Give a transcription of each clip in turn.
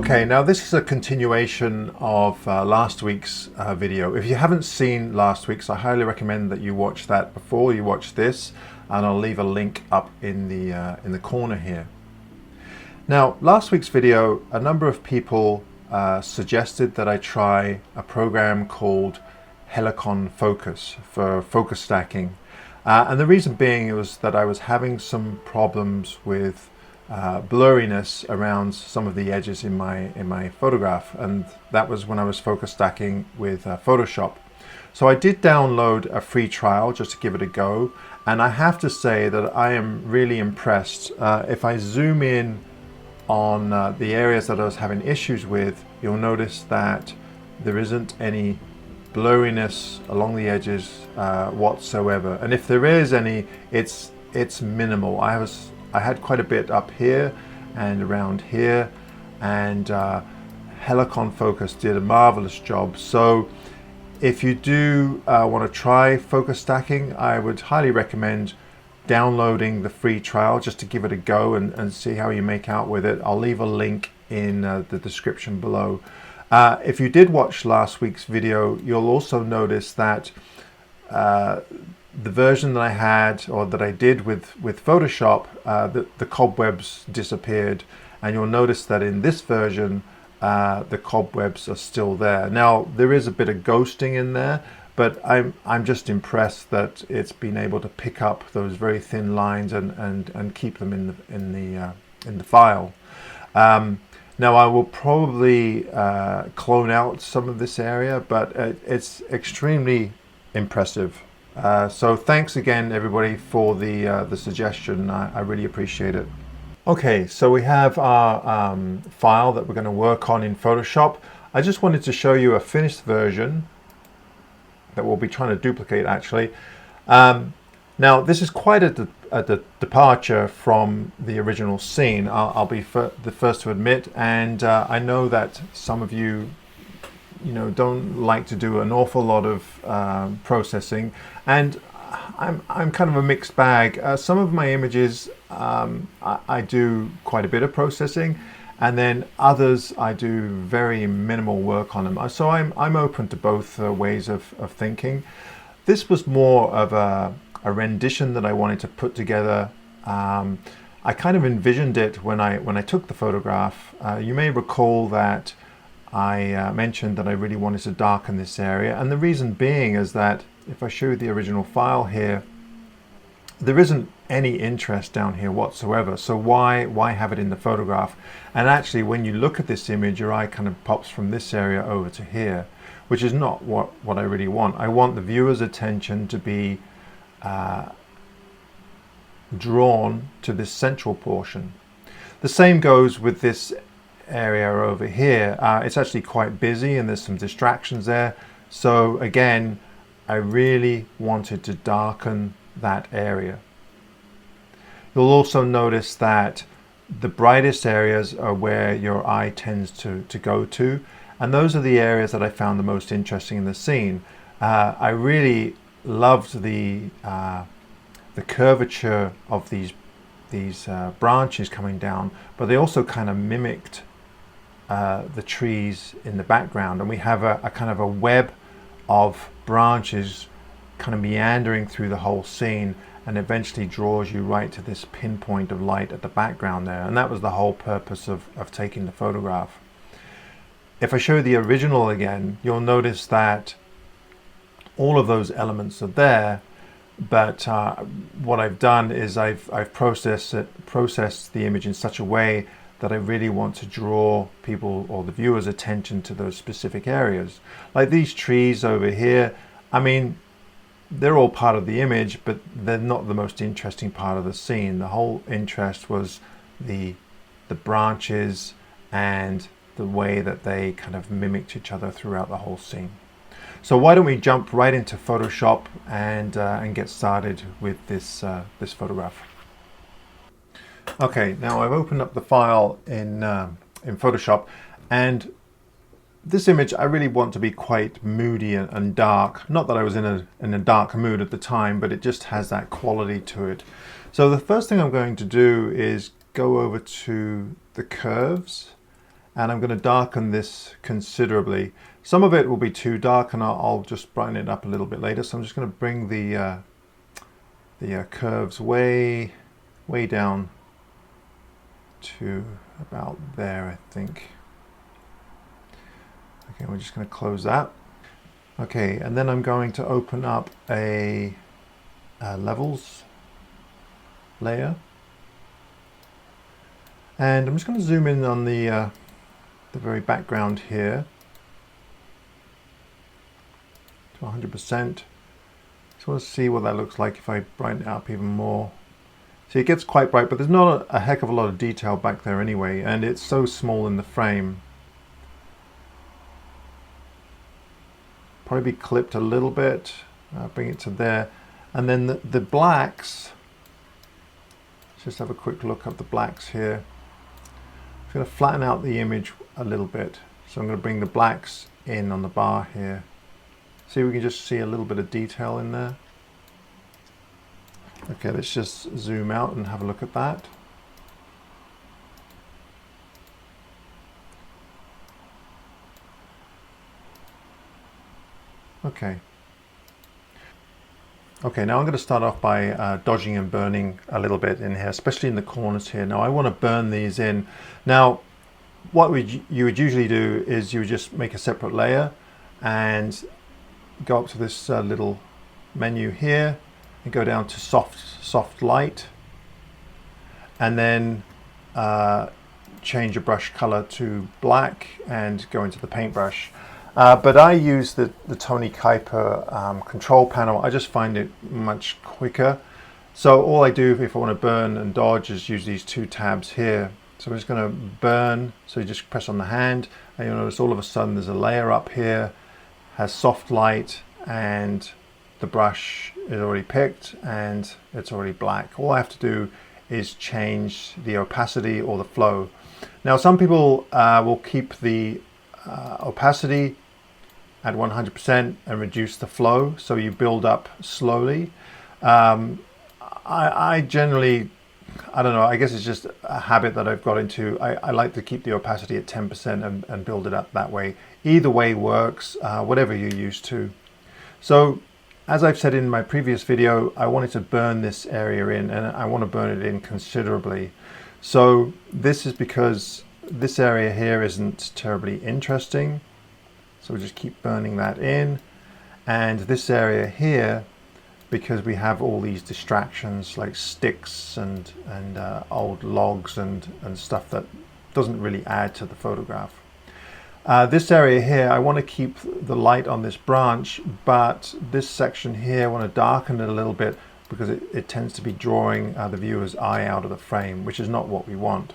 Okay, now this is a continuation of last week's video. If you haven't seen last week's, I highly recommend that you watch that before you watch this, and I'll leave a link up in the corner here. Now, last week's video, a number of people suggested that I try a program called Helicon Focus for focus stacking, and the reason being was that I was having some problems with blurriness around some of the edges in my photograph, and that was when I was focus stacking with Photoshop. So I did download a free trial just to give it a go, and I have to say that I am really impressed. If I zoom in on the areas that I was having issues with, you'll notice that there isn't any blurriness along the edges whatsoever, and if there is any, it's minimal. I had quite a bit up here and around here, and Helicon Focus did a marvelous job. So if you do want to try focus stacking, I would highly recommend downloading the free trial just to give it a go and see how you make out with it. I'll leave a link in the description below. If you did watch last week's video, you'll also notice that the version that I had, or that I did with Photoshop, the cobwebs disappeared, and you'll notice that in this version the cobwebs are still there. Now there is a bit of ghosting in there, but I'm just impressed that it's been able to pick up those very thin lines and keep them in the file. Now I will probably clone out some of this area, but it's extremely impressive. So thanks again everybody for the suggestion. I really appreciate it. Okay, so we have our file that we're going to work on in Photoshop. I just wanted to show you a finished version that we'll be trying to duplicate actually. Now this is quite a departure from the original scene, I'll be the first to admit, and I know that some of you don't like to do an awful lot of processing, and I'm kind of a mixed bag. Some of my images I do quite a bit of processing, and then others I do very minimal work on them. So I'm open to both ways of thinking. This was more of a rendition that I wanted to put together. I kind of envisioned it when I took the photograph. You may recall that I mentioned that I really wanted to darken this area, and the reason being is that if I show you the original file here, there isn't any interest down here whatsoever, so why have it in the photograph? And actually when you look at this image, your eye kind of pops from this area over to here, which is not what I really want. I want the viewer's attention to be drawn to this central portion. The same goes with this area over here. It's actually quite busy and there's some distractions there, so again I really wanted to darken that area. You'll also notice that the brightest areas are where your eye tends to go to, and those are the areas that I found the most interesting in the scene. I really loved the curvature of these branches coming down, but they also kind of mimicked the trees in the background, and we have a kind of a web of branches kind of meandering through the whole scene, and eventually draws you right to this pinpoint of light at the background there, and that was the whole purpose of taking the photograph. If I show you the original again, you'll notice that all of those elements are there, but what I've done is I've processed the image in such a way that I really want to draw people or the viewer's attention to those specific areas. Like these trees over here, I mean, they're all part of the image, but they're not the most interesting part of the scene. The whole interest was the branches and the way that they kind of mimicked each other throughout the whole scene. So why don't we jump right into Photoshop and get started with this photograph. Okay, now I've opened up the file in Photoshop, and this image I really want to be quite moody and dark. Not that I was in a dark mood at the time, but it just has that quality to it. So the first thing I'm going to do is go over to the curves and I'm going to darken this considerably. Some of it will be too dark, and I'll just brighten it up a little bit later. So I'm just going to bring the curves way down to about there, I think. Okay, we're just going to close that. Okay, and then I'm going to open up a levels layer, and I'm just going to zoom in on the very background here to 100%. Just want to see what that looks like if I brighten it up even more. See, it gets quite bright, but there's not a heck of a lot of detail back there anyway, and it's so small in the frame. Probably be clipped a little bit, bring it to there. And then the blacks, let's just have a quick look at the blacks here. I'm going to flatten out the image a little bit. So I'm going to bring the blacks in on the bar here. See, we can just see a little bit of detail in there. Okay, let's just zoom out and have a look at that. Okay. Okay, now I'm going to start off by dodging and burning a little bit in here, especially in the corners here. Now I want to burn these in. Now, what you would usually do is you would just make a separate layer and go up to this little menu here and go down to soft light, and then change your brush color to black and go into the paintbrush. But I use the Tony Kuiper control panel. I just find it much quicker. So all I do if I want to burn and dodge is use these two tabs here. So I'm just going to burn. So you just press on the hand, and you'll notice all of a sudden there's a layer up here, has soft light, and the brush is already picked and it's already black. All I have to do is change the opacity or the flow. Now some people will keep the opacity at 100% and reduce the flow, so you build up slowly. I generally, I don't know, I guess it's just a habit that I've got into. I like to keep the opacity at 10% and build it up that way. Either way works, whatever you're used to. So as I've said in my previous video, I wanted to burn this area in, and I want to burn it in considerably. So this is because this area here isn't terribly interesting. So we'll just keep burning that in. And this area here, because we have all these distractions like sticks and old logs and stuff that doesn't really add to the photograph. This area here, I want to keep the light on this branch, but this section here, I want to darken it a little bit because it tends to be drawing the viewer's eye out of the frame, which is not what we want.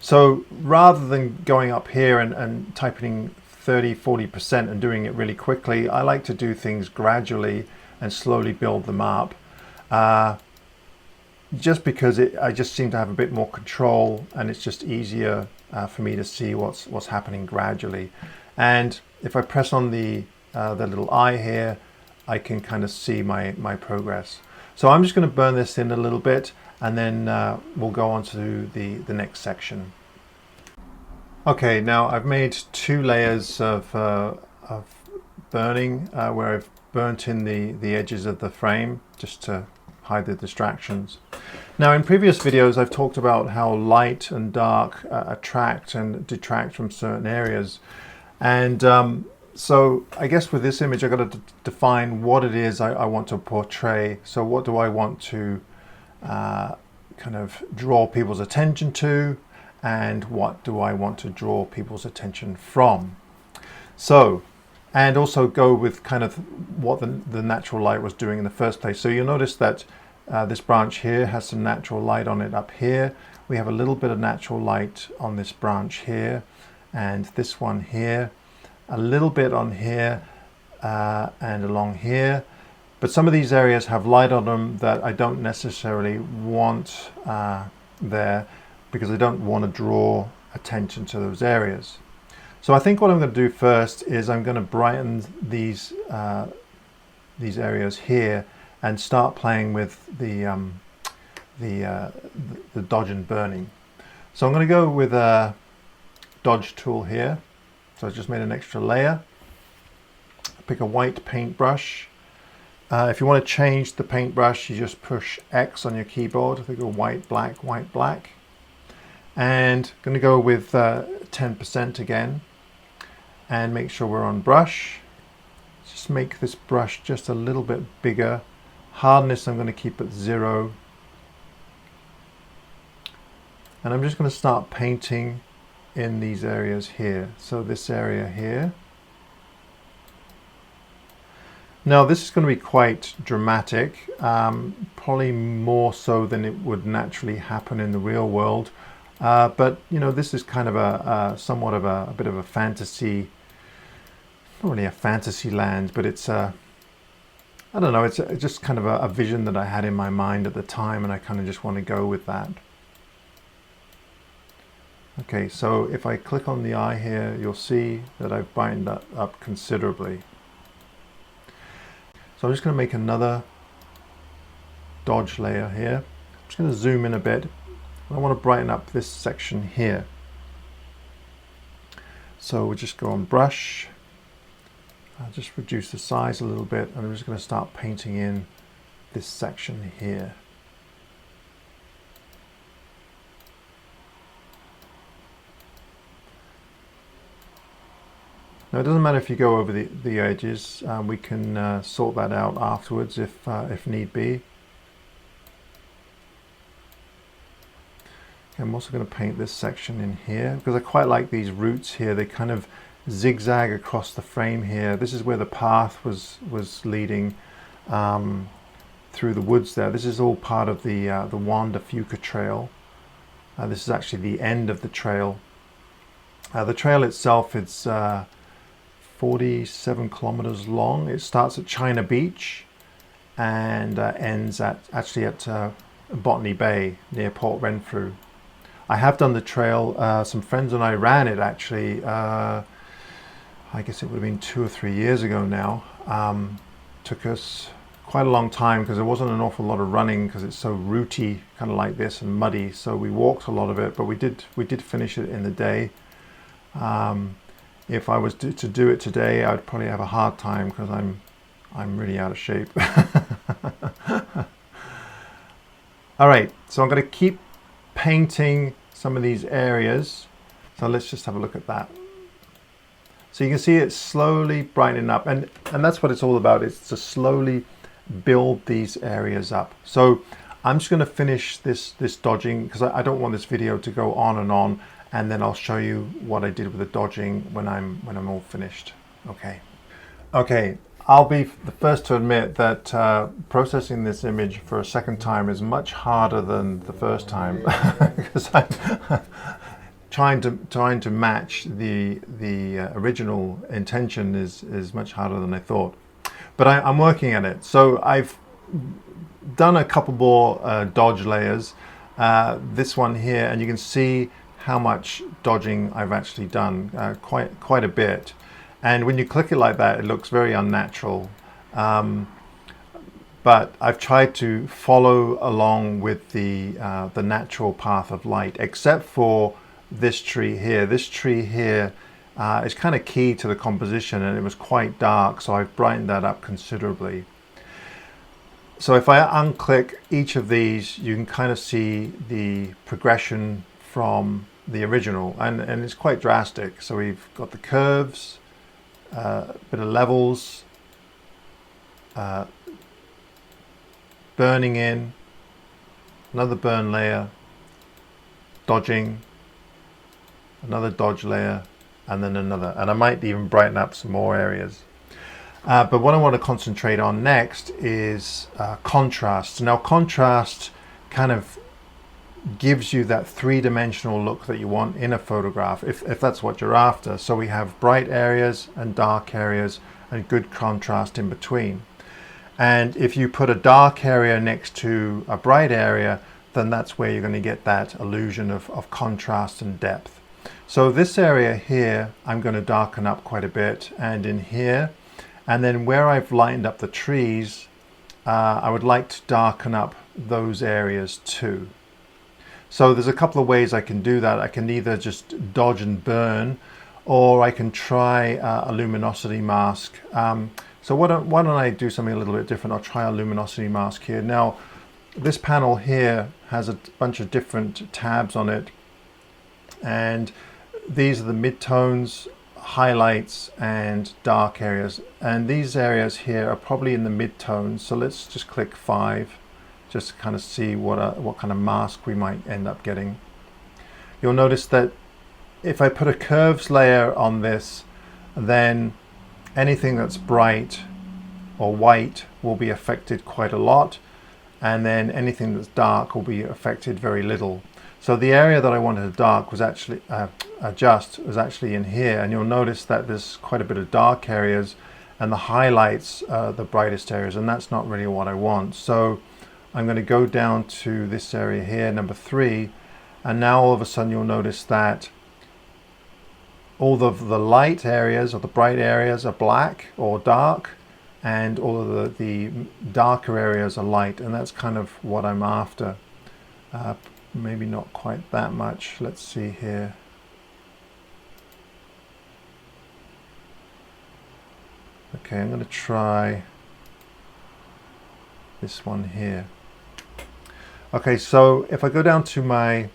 So rather than going up here and typing 30–40% and doing it really quickly, I like to do things gradually and slowly build them up, just because I just seem to have a bit more control, and it's just easier for me to see what's happening gradually. And if I press on the little eye here, I can kind of see my progress. So I'm just going to burn this in a little bit, and then we'll go on to the next section. Okay, now I've made two layers of burning where I've burnt in the edges of the frame just to hide the distractions. Now in previous videos I've talked about how light and dark attract and detract from certain areas, and so I guess with this image I've got to define what it is I want to portray. So what do I want to kind of draw people's attention to, and what do I want to draw people's attention from? So, and also go with kind of what the natural light was doing in the first place. So you'll notice that this branch here has some natural light on it up here. We have a little bit of natural light on this branch here, and this one here, a little bit on here and along here. But some of these areas have light on them that I don't necessarily want there, because I don't want to draw attention to those areas. So I think what I'm going to do first is I'm going to brighten these areas here and start playing with the dodge and burning. So I'm going to go with a dodge tool here. So I just made an extra layer. Pick a white paintbrush. If you want to change the paintbrush, you just push X on your keyboard. I think go white, black, white, black. And I'm going to go with 10% again. And make sure we're on brush. Just make this brush just a little bit bigger. Hardness I'm going to keep at 0. And I'm just going to start painting in these areas here. So this area here. Now this is going to be quite dramatic, probably more so than it would naturally happen in the real world. But you know, this is kind of somewhat of a bit of a fantasy, not really a fantasy land, but it's I don't know, it's just kind of a vision that I had in my mind at the time, and I kind of just want to go with that. Okay, so if I click on the eye here, you'll see that I've brightened that up considerably. So I'm just going to make another dodge layer here. I'm just going to zoom in a bit. I want to brighten up this section here. So we'll just go on brush. I'll just reduce the size a little bit, and I'm just going to start painting in this section here. Now it doesn't matter if you go over the edges, we can sort that out afterwards if need be. Okay, I'm also going to paint this section in here because I quite like these roots here. They kind of zigzag across the frame here. This is where the path was leading through the woods there. This is all part of the Juan de Fuca trail. This is actually the end of the trail. The trail itself is 47 kilometers long. It starts at China Beach and ends actually at Botany Bay near Port Renfrew. I have done the trail. Some friends and I ran it actually. I guess it would have been 2 or 3 years ago now. Took us quite a long time because there wasn't an awful lot of running because it's so rooty, kind of like this, and muddy. So we walked a lot of it, but we did finish it in the day. If I was to do it today, I'd probably have a hard time because I'm really out of shape. All right, so I'm going to keep painting some of these areas. So let's just have a look at that. So you can see it's slowly brightening up, and that's what it's all about. It's to slowly build these areas up. So I'm just going to finish this dodging because I don't want this video to go on, and then I'll show you what I did with the dodging when I'm all finished. Okay, I'll be the first to admit that processing this image for a second time is much harder than the first time because I'm trying to match the original intention is much harder than I thought, but I'm working at it. So I've done a couple more dodge layers, this one here, and you can see how much dodging I've actually done, quite a bit. And when you click it like that, it looks very unnatural. But I've tried to follow along with the natural path of light, except for this tree here. This tree here is kind of key to the composition, and it was quite dark, so I've brightened that up considerably. So if I unclick each of these, you can kind of see the progression from the original, and it's quite drastic. So we've got the curves, a bit of levels, burning in, another burn layer, dodging, another dodge layer, and then another. And I might even brighten up some more areas. But what I want to concentrate on next is contrast. Now contrast kind of gives you that three-dimensional look that you want in a photograph, if that's what you're after. So we have bright areas and dark areas and good contrast in between. And if you put a dark area next to a bright area, then that's where you're going to get that illusion of contrast and depth. So this area here, I'm going to darken up quite a bit, and in here, and then where I've lightened up the trees, I would like to darken up those areas too. So there's a couple of ways I can do that. I can either just dodge and burn, or I can try a luminosity mask. So why don't I do something a little bit different? I'll try a luminosity mask here. Now, this panel here has a bunch of different tabs on it, and these are the midtones, highlights, and dark areas. And these areas here are probably in the midtones. So let's just click 5, just to kind of see what kind of mask we might end up getting. You'll notice that if I put a curves layer on this, then anything that's bright or white will be affected quite a lot, and then anything that's dark will be affected very little. So the area that I wanted to dark was actually adjust was actually in here, and you'll notice that there's quite a bit of dark areas, and the highlights are the brightest areas, and that's not really what I want. So I'm going to go down to this area here, number 3, and now all of a sudden you'll notice that all of the light areas or the bright areas are black or dark, and all of the darker areas are light, and that's kind of what I'm after. Maybe not quite that much. Let's see here. Okay, I'm going to try this one here. Okay, so if I go down to my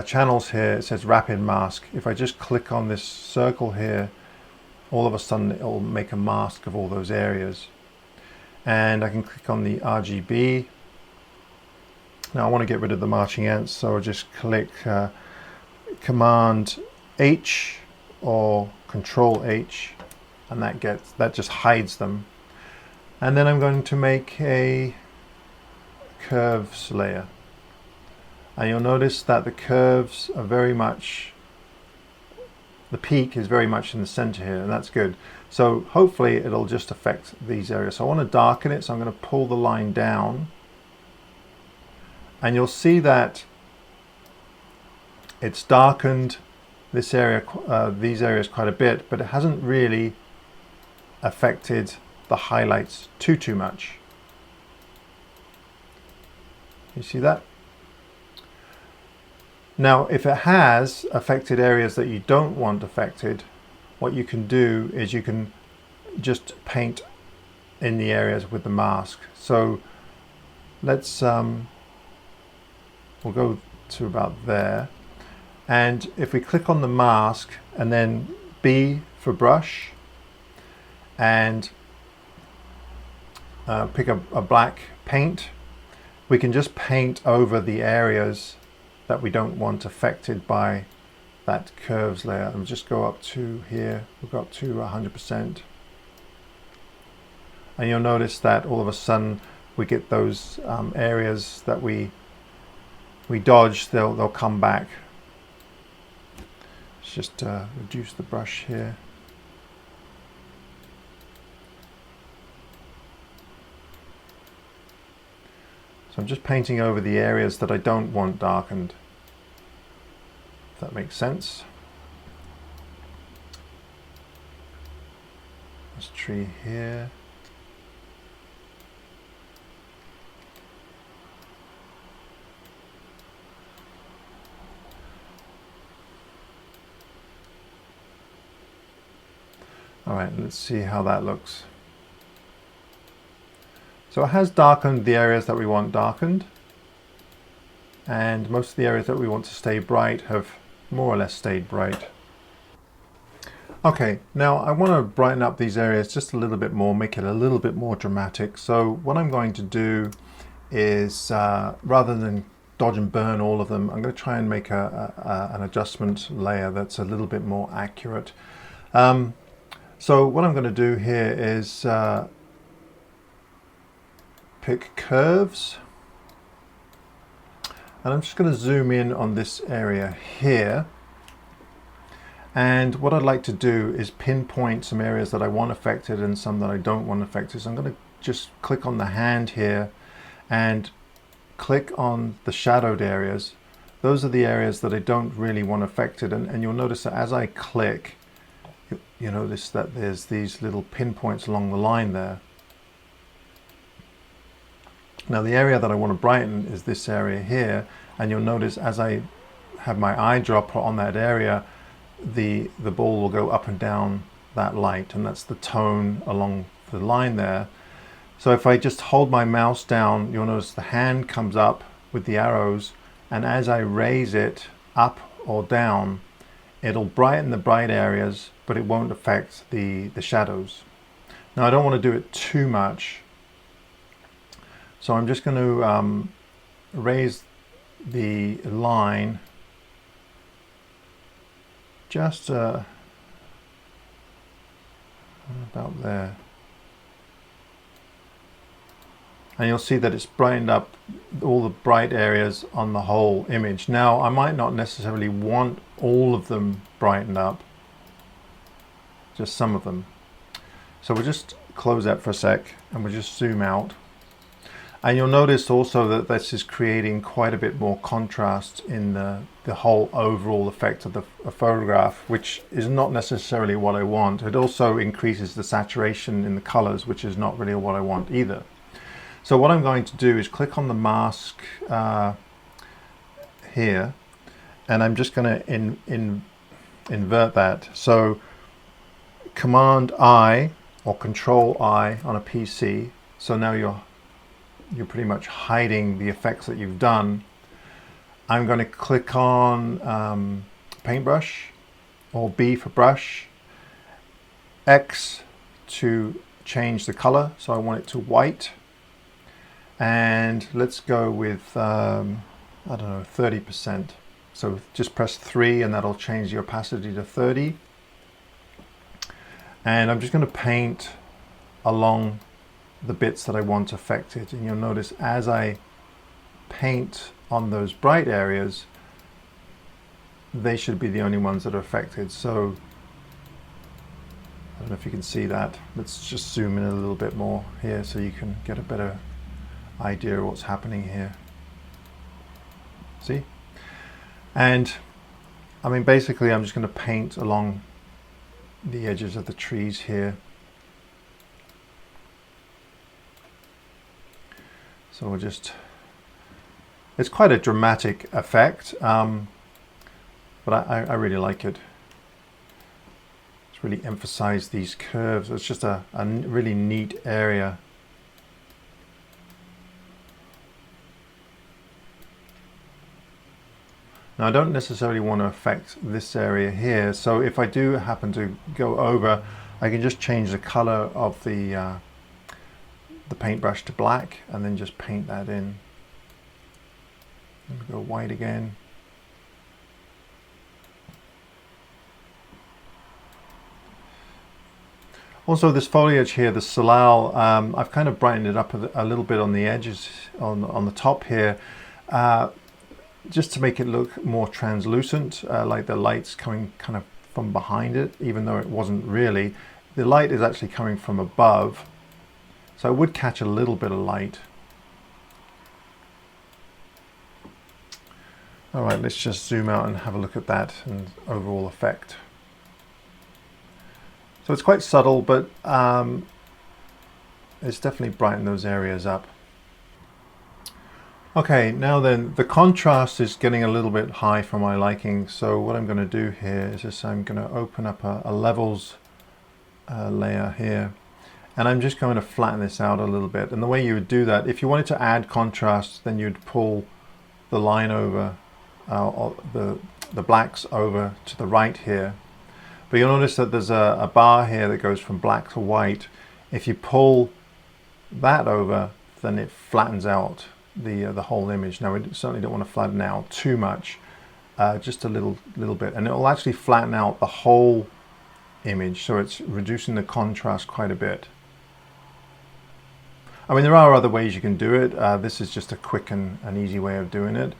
channels here, it says rapid mask. If I just click on this circle here, all of a sudden it will make a mask of all those areas. And I can click on the RGB. Now I want to get rid of the marching ants, so I'll just click Command H or Control H, and that just hides them. And then I'm going to make a curves layer. And you'll notice that the curves are very much, the peak is very much in the center here, and that's good. So hopefully it'll just affect these areas. So I want to darken it, so I'm going to pull the line down. And you'll see that it's darkened this area, these areas quite a bit, but it hasn't really affected the highlights too much. You see that? Now, if it has affected areas that you don't want affected, what you can do is you can just paint in the areas with the mask. So let's we'll go to about there, and if we click on the mask and then B for brush and pick a black paint, we can just paint over the areas that we don't want affected by that curves layer. And just go up to here, we've got to 100%, and you'll notice that all of a sudden we get those areas that we dodge, they'll come back. Let's just reduce the brush here. So I'm just painting over the areas that I don't want darkened, if that makes sense. This tree here. All right, let's see how that looks. So it has darkened the areas that we want darkened, and most of the areas that we want to stay bright have more or less stayed bright. Okay, now I want to brighten up these areas just a little bit more, make it a little bit more dramatic. So what I'm going to do is, rather than dodge and burn all of them, I'm going to try and make an adjustment layer that's a little bit more accurate. So what I'm going to do here is pick curves, and I'm just going to zoom in on this area here, and what I'd like to do is pinpoint some areas that I want affected and some that I don't want affected. So I'm going to just click on the hand here and click on the shadowed areas. Those are the areas that I don't really want affected, and you'll notice that as I click, you notice that there's these little pinpoints along the line there. Now the area that I want to brighten is this area here, and you'll notice as I have my eyedropper on that area, the ball will go up and down that light, and that's the tone along the line there. So if I just hold my mouse down, you'll notice the hand comes up with the arrows, and as I raise it up or down, it'll brighten the bright areas, but it won't affect the shadows. Now I don't want to do it too much, so I'm just going to raise the line just about there, and you'll see that it's brightened up all the bright areas on the whole image. Now I might not necessarily want all of them brightened up, just some of them. So we'll just close that for a sec and we'll just zoom out. And you'll notice also that this is creating quite a bit more contrast in the whole overall effect of the photograph, which is not necessarily what I want. It also increases the saturation in the colors, which is not really what I want either. So what I'm going to do is click on the mask here, and I'm just going to invert that. So Command I or Control I on a PC. So now you're pretty much hiding the effects that you've done. I'm going to click on paintbrush, or B for brush, X to change the color, so I want it to white, and let's go with I don't know, 30%. So just press 3 and that'll change the opacity to 30, and I'm just going to paint along the bits that I want affected, and you'll notice as I paint on those bright areas, they should be the only ones that are affected. So I don't know if you can see that. Let's just zoom in a little bit more here so you can get a better idea of what's happening here. See? And I mean, basically I'm just going to paint along the edges of the trees here. So we'll just, it's quite a dramatic effect, but I really like it. It's really emphasized these curves. It's just a really neat area. Now I don't necessarily want to affect this area here, so if I do happen to go over, I can just change the color of the paintbrush to black and then just paint that in. And go white again. Also this foliage here, the salal, I've kind of brightened it up a little bit on the edges, on the top here, just to make it look more translucent, like the light's coming kind of from behind it, even though it wasn't really. The light is actually coming from above, so it would catch a little bit of light. All right, let's just zoom out and have a look at that and overall effect. So it's quite subtle, but it's definitely brightened those areas up. Okay, now then, the contrast is getting a little bit high for my liking, so what I'm going to do here is just I'm going to open up a levels layer here, and I'm just going to flatten this out a little bit. And the way you would do that, if you wanted to add contrast, then you'd pull the line over, the blacks over to the right here. But you'll notice that there's a bar here that goes from black to white. If you pull that over, then it flattens out the whole image. Now we certainly don't want to flatten out too much, just a little bit, and it will actually flatten out the whole image, so it's reducing the contrast quite a bit. I mean, there are other ways you can do it. This is just a quick and an easy way of doing it.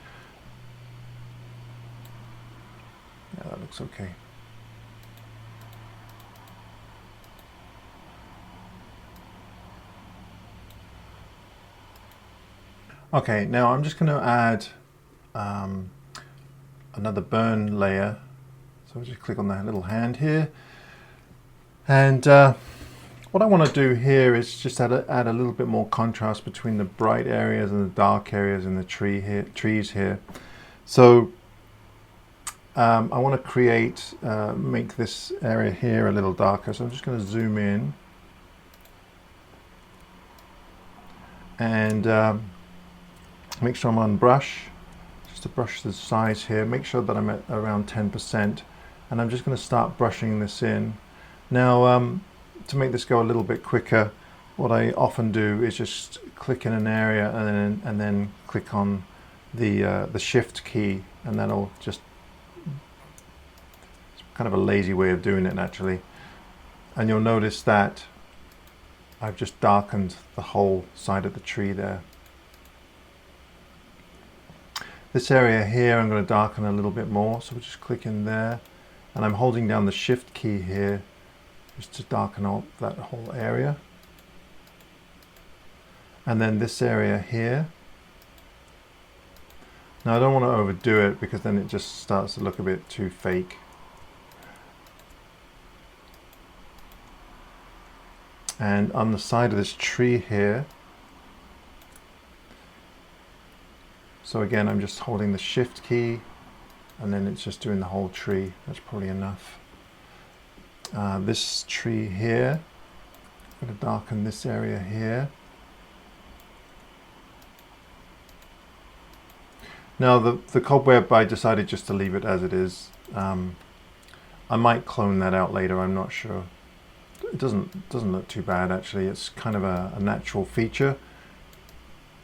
Yeah, that looks okay. Okay, now I'm just going to add another burn layer. So just click on that little hand here. And what What I want to do here is just add a little bit more contrast between the bright areas and the dark areas in the trees here. So I want to create, make this area here a little darker. So I'm just going to zoom in and make sure I'm on brush, just to brush the size here. Make sure that I'm at around 10%, and I'm just going to start brushing this in. Now, to make this go a little bit quicker, what I often do is just click in an area and then click on the shift key, and that'll just, it's kind of a lazy way of doing it actually. And you'll notice that I've just darkened the whole side of the tree there. This area here I'm going to darken a little bit more, so we'll just click in there, and I'm holding down the shift key here just to darken out that whole area. And then this area here. Now I don't want to overdo it because then it just starts to look a bit too fake. And on the side of this tree here, so again I'm just holding the shift key and then it's just doing the whole tree. That's probably enough. This tree here, I'm going to darken this area here. Now the cobweb, I decided just to leave it as it is. I might clone that out later, I'm not sure. It doesn't look too bad actually. It's kind of a natural feature.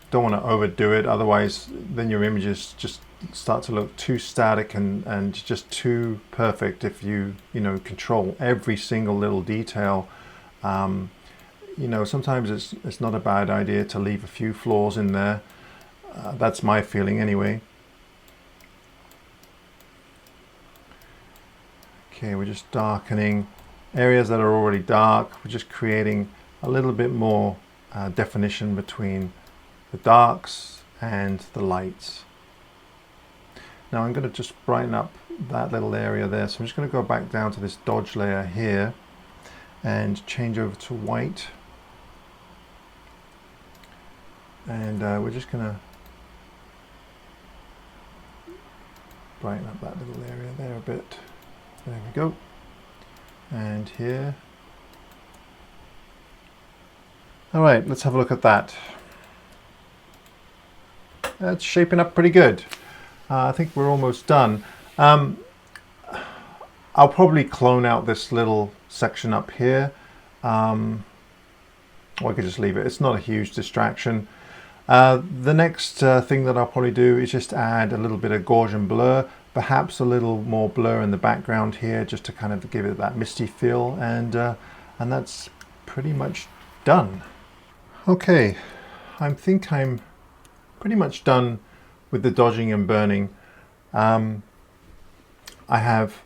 Don't want to overdo it, otherwise then your images just start to look too static and just too perfect if you control every single little detail. Sometimes it's not a bad idea to leave a few flaws in there. That's my feeling anyway. Okay, we're just darkening areas that are already dark. We're just creating a little bit more definition between the darks and the lights. Now I'm going to just brighten up that little area there. So I'm just going to go back down to this dodge layer here and change over to white. And we're just going to brighten up that little area there a bit. There we go. And here. All right, let's have a look at that. That's shaping up pretty good. I think we're almost done. I'll probably clone out this little section up here. Or I could just leave it. It's not a huge distraction. The next thing that I'll probably do is just add a little bit of Gaussian blur, perhaps a little more blur in the background here, just to kind of give it that misty feel, and that's pretty much done. Okay, I think I'm pretty much done with the dodging and burning. I have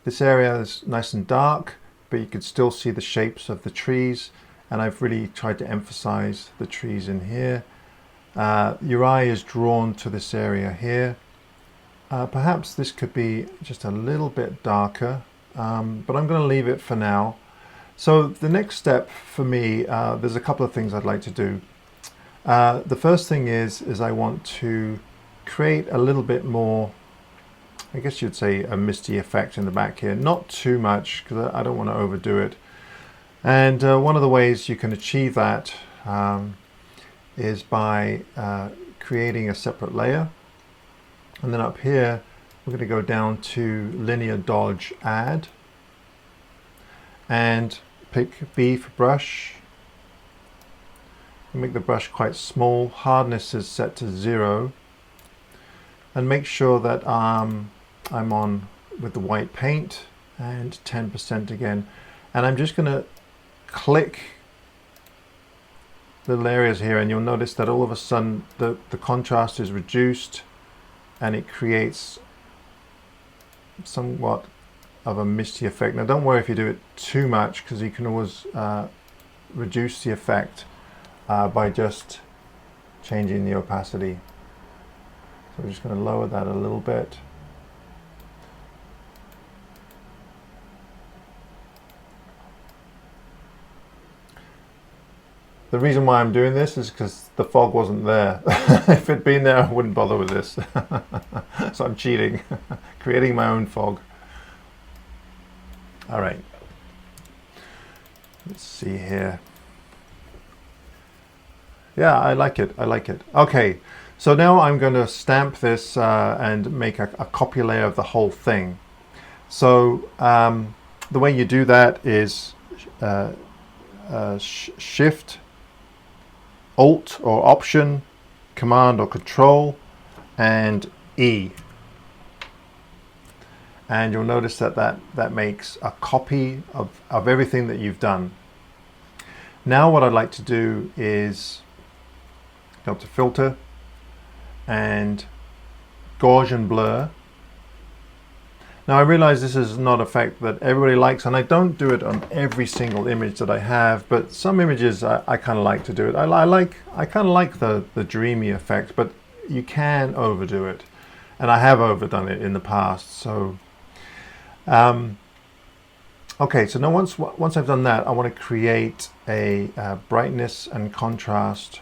this area is nice and dark, but you can still see the shapes of the trees, and I've really tried to emphasize the trees in here. Your eye is drawn to this area here. Perhaps this could be just a little bit darker, but I'm going to leave it for now. So the next step for me, there's a couple of things I'd like to do. The first thing is I want to create a little bit more, I guess you'd say, a misty effect in the back here. Not too much, because I don't want to overdo it. And one of the ways you can achieve that is by creating a separate layer. And then up here, we're going to go down to Linear Dodge Add. And pick B for brush. Make the brush quite small. Hardness is set to 0. And make sure that I'm on with the white paint and 10% again. And I'm just going to click little areas here, and you'll notice that all of a sudden the contrast is reduced and it creates somewhat of a misty effect. Now don't worry if you do it too much, because you can always reduce the effect by just changing the opacity. So we're just going to lower that a little bit. The reason why I'm doing this is because the fog wasn't there. If it'd been there, I wouldn't bother with this. So I'm cheating, creating my own fog. All right. Let's see here. Yeah, I like it. I like it. Okay, so now I'm going to stamp this and make a copy layer of the whole thing. So the way you do that is Shift, Alt or Option, Command or Control, and E. And you'll notice that makes a copy of everything that you've done. Now what I'd like to do is go up to Filter and Gaussian Blur. Now I realize this is not an effect that everybody likes, and I don't do it on every single image that I have, but some images I kind of like to do it. I kind of like the dreamy effect, but you can overdo it, and I have overdone it in the past. So okay, so now once I've done that, I want to create a brightness and contrast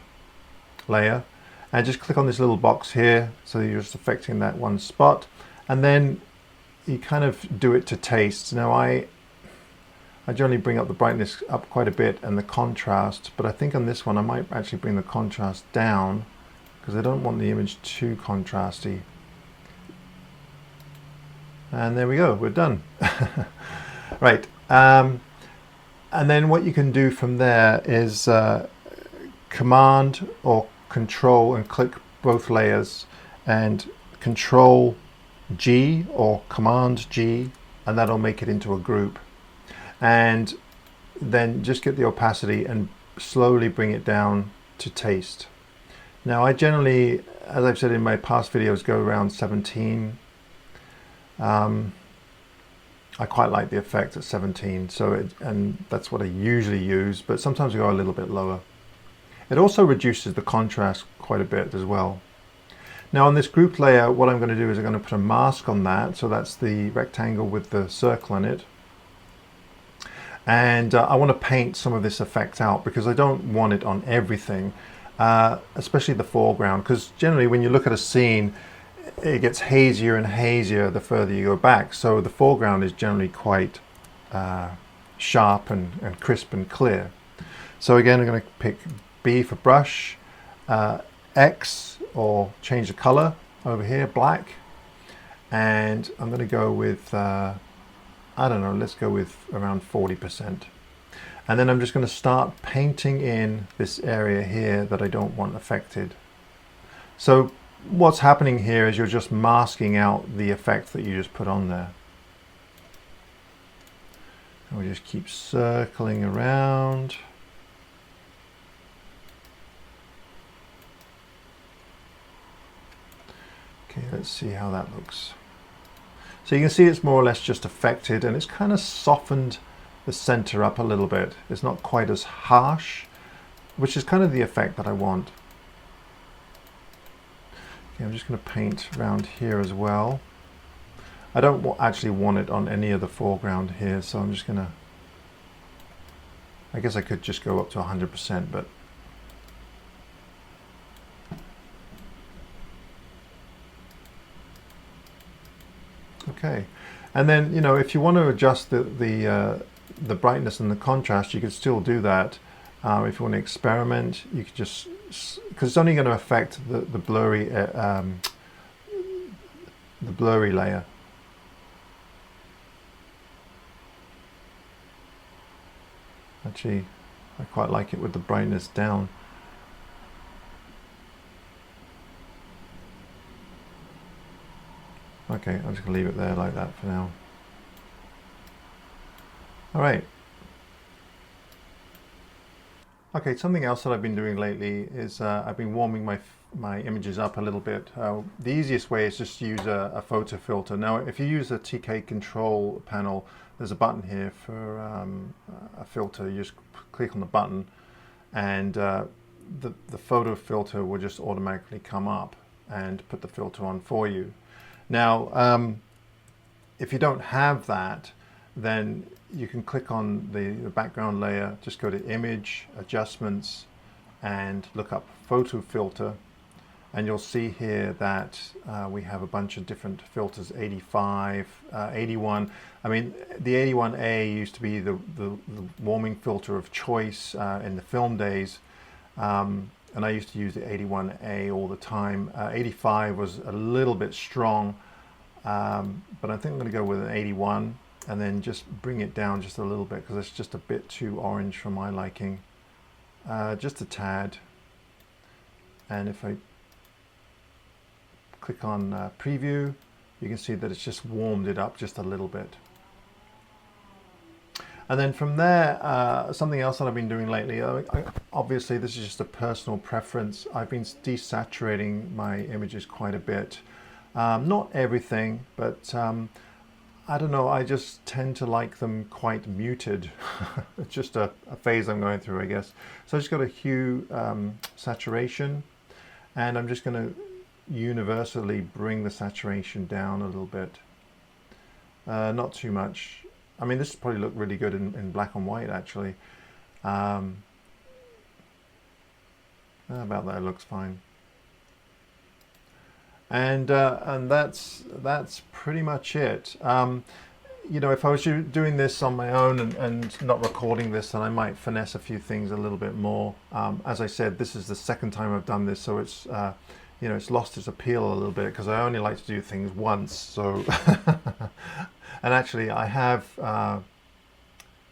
layer, and just click on this little box here, so you're just affecting that one spot, and then you kind of do it to taste. Now I generally bring up the brightness up quite a bit and the contrast, but I think on this one I might actually bring the contrast down because I don't want the image too contrasty. And there we go, we're done. Right, and then what you can do from there is Command or Control and click both layers, and Control G or Command G, and that'll make it into a group. And then just get the opacity and slowly bring it down to taste. Now I generally, as I've said in my past videos, go around 17. I quite like the effect at 17, and that's what I usually use, but sometimes I go a little bit lower. It also reduces the contrast quite a bit as well. Now on this group layer, what I'm going to do is I'm going to put a mask on that, so that's the rectangle with the circle in it. And I want to paint some of this effect out because I don't want it on everything, especially the foreground, because generally when you look at a scene, it gets hazier and hazier the further you go back. So the foreground is generally quite sharp and crisp and clear. So again, I'm going to pick B for brush, X or change the color over here, black, and I'm going to go with I don't know, let's go with around 40%. And then I'm just going to start painting in this area here that I don't want affected. So what's happening here is you're just masking out the effect that you just put on there. And we just keep circling around. Okay, let's see how that looks. So you can see it's more or less just affected, and it's kind of softened the center up a little bit. It's not quite as harsh, which is kind of the effect that I want. Okay, I'm just going to paint around here as well. I don't actually want it on any of the foreground here, so I'm just going to, I guess I could just go up to 100%, but okay. And then, you know, if you want to adjust the brightness and the contrast, you could still do that. If you want to experiment, you could just, because it's only going to affect the blurry layer. Actually, I quite like it with the brightness down. Okay, I'm just going to leave it there like that for now. All right. Okay, something else that I've been doing lately is I've been warming my images up a little bit. The easiest way is just use a photo filter. Now, if you use a TK control panel, there's a button here for a filter. You just click on the button, and the photo filter will just automatically come up and put the filter on for you. Now, if you don't have that, then you can click on the background layer, just go to Image, Adjustments, and look up photo filter, and you'll see here that we have a bunch of different filters, 85, 81. I mean, the 81A used to be the warming filter of choice in the film days, and I used to use the 81A all the time. 85 was a little bit strong, but I think I'm going to go with an 81 and then just bring it down just a little bit because it's just a bit too orange for my liking. Just a tad. And if I click on preview, you can see that it's just warmed it up just a little bit. And then from there, something else that I've been doing lately, obviously this is just a personal preference. I've been desaturating my images quite a bit. Not everything, but I don't know, I just tend to like them quite muted. It's just a phase I'm going through, I guess. So I just got a hue saturation, and I'm just going to universally bring the saturation down a little bit. Not too much. I mean, this probably look really good in black and white, actually. About that, it looks fine. And that's pretty much it. You know, if I was doing this on my own and not recording this, then I might finesse a few things a little bit more. As I said, this is the second time I've done this, so it's you know, it's lost its appeal a little bit because I only like to do things once. So, and actually, I have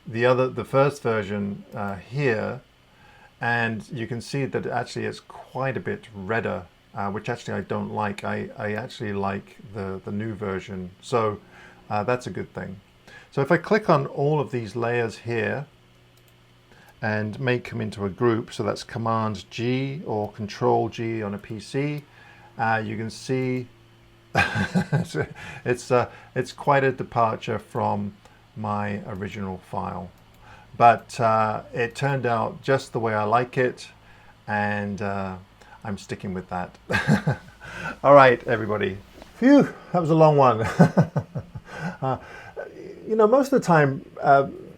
the first version here, and you can see that actually it's quite a bit redder. Which actually I don't like. I actually like the new version, so that's a good thing. So if I click on all of these layers here and make them into a group, so that's Command G or Control G on a PC, you can see it's quite a departure from my original file, but it turned out just the way I like it, and I'm sticking with that. All right, everybody. Phew, that was a long one. You know, most of the time,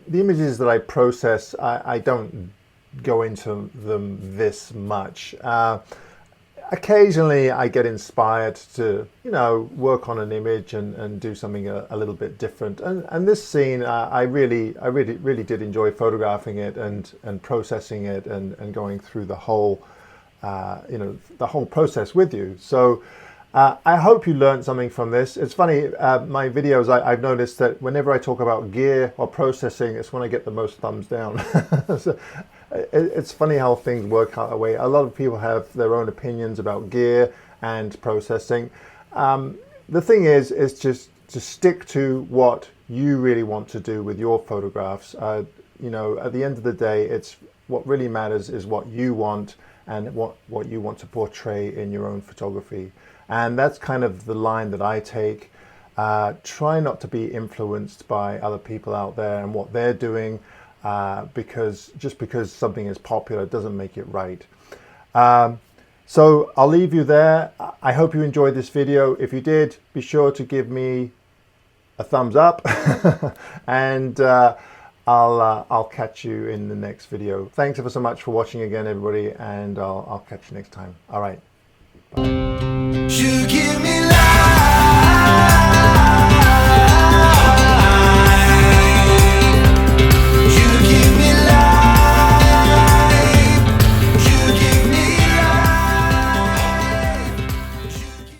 the images that I process, I don't go into them this much. Occasionally, I get inspired to, you know, work on an image and do something a little bit different. And this scene, I really did enjoy photographing it and processing it and going through the whole you know, the whole process with you. So I hope you learned something from this. It's funny, my videos, I've noticed that whenever I talk about gear or processing, it's when I get the most thumbs down. So it's funny how things work out that way. A lot of people have their own opinions about gear and processing. The thing is just to stick to what you really want to do with your photographs. You know, at the end of the day, it's what really matters is what you want and what you want to portray in your own photography. And that's kind of the line that I take. Try not to be influenced by other people out there and what they're doing, because just because something is popular doesn't make it right. So I'll leave you there. I hope you enjoyed this video. If you did, be sure to give me a thumbs up and I'll catch you in the next video. Thanks ever so much for watching again, everybody, and I'll catch you next time. All right. Bye. You give me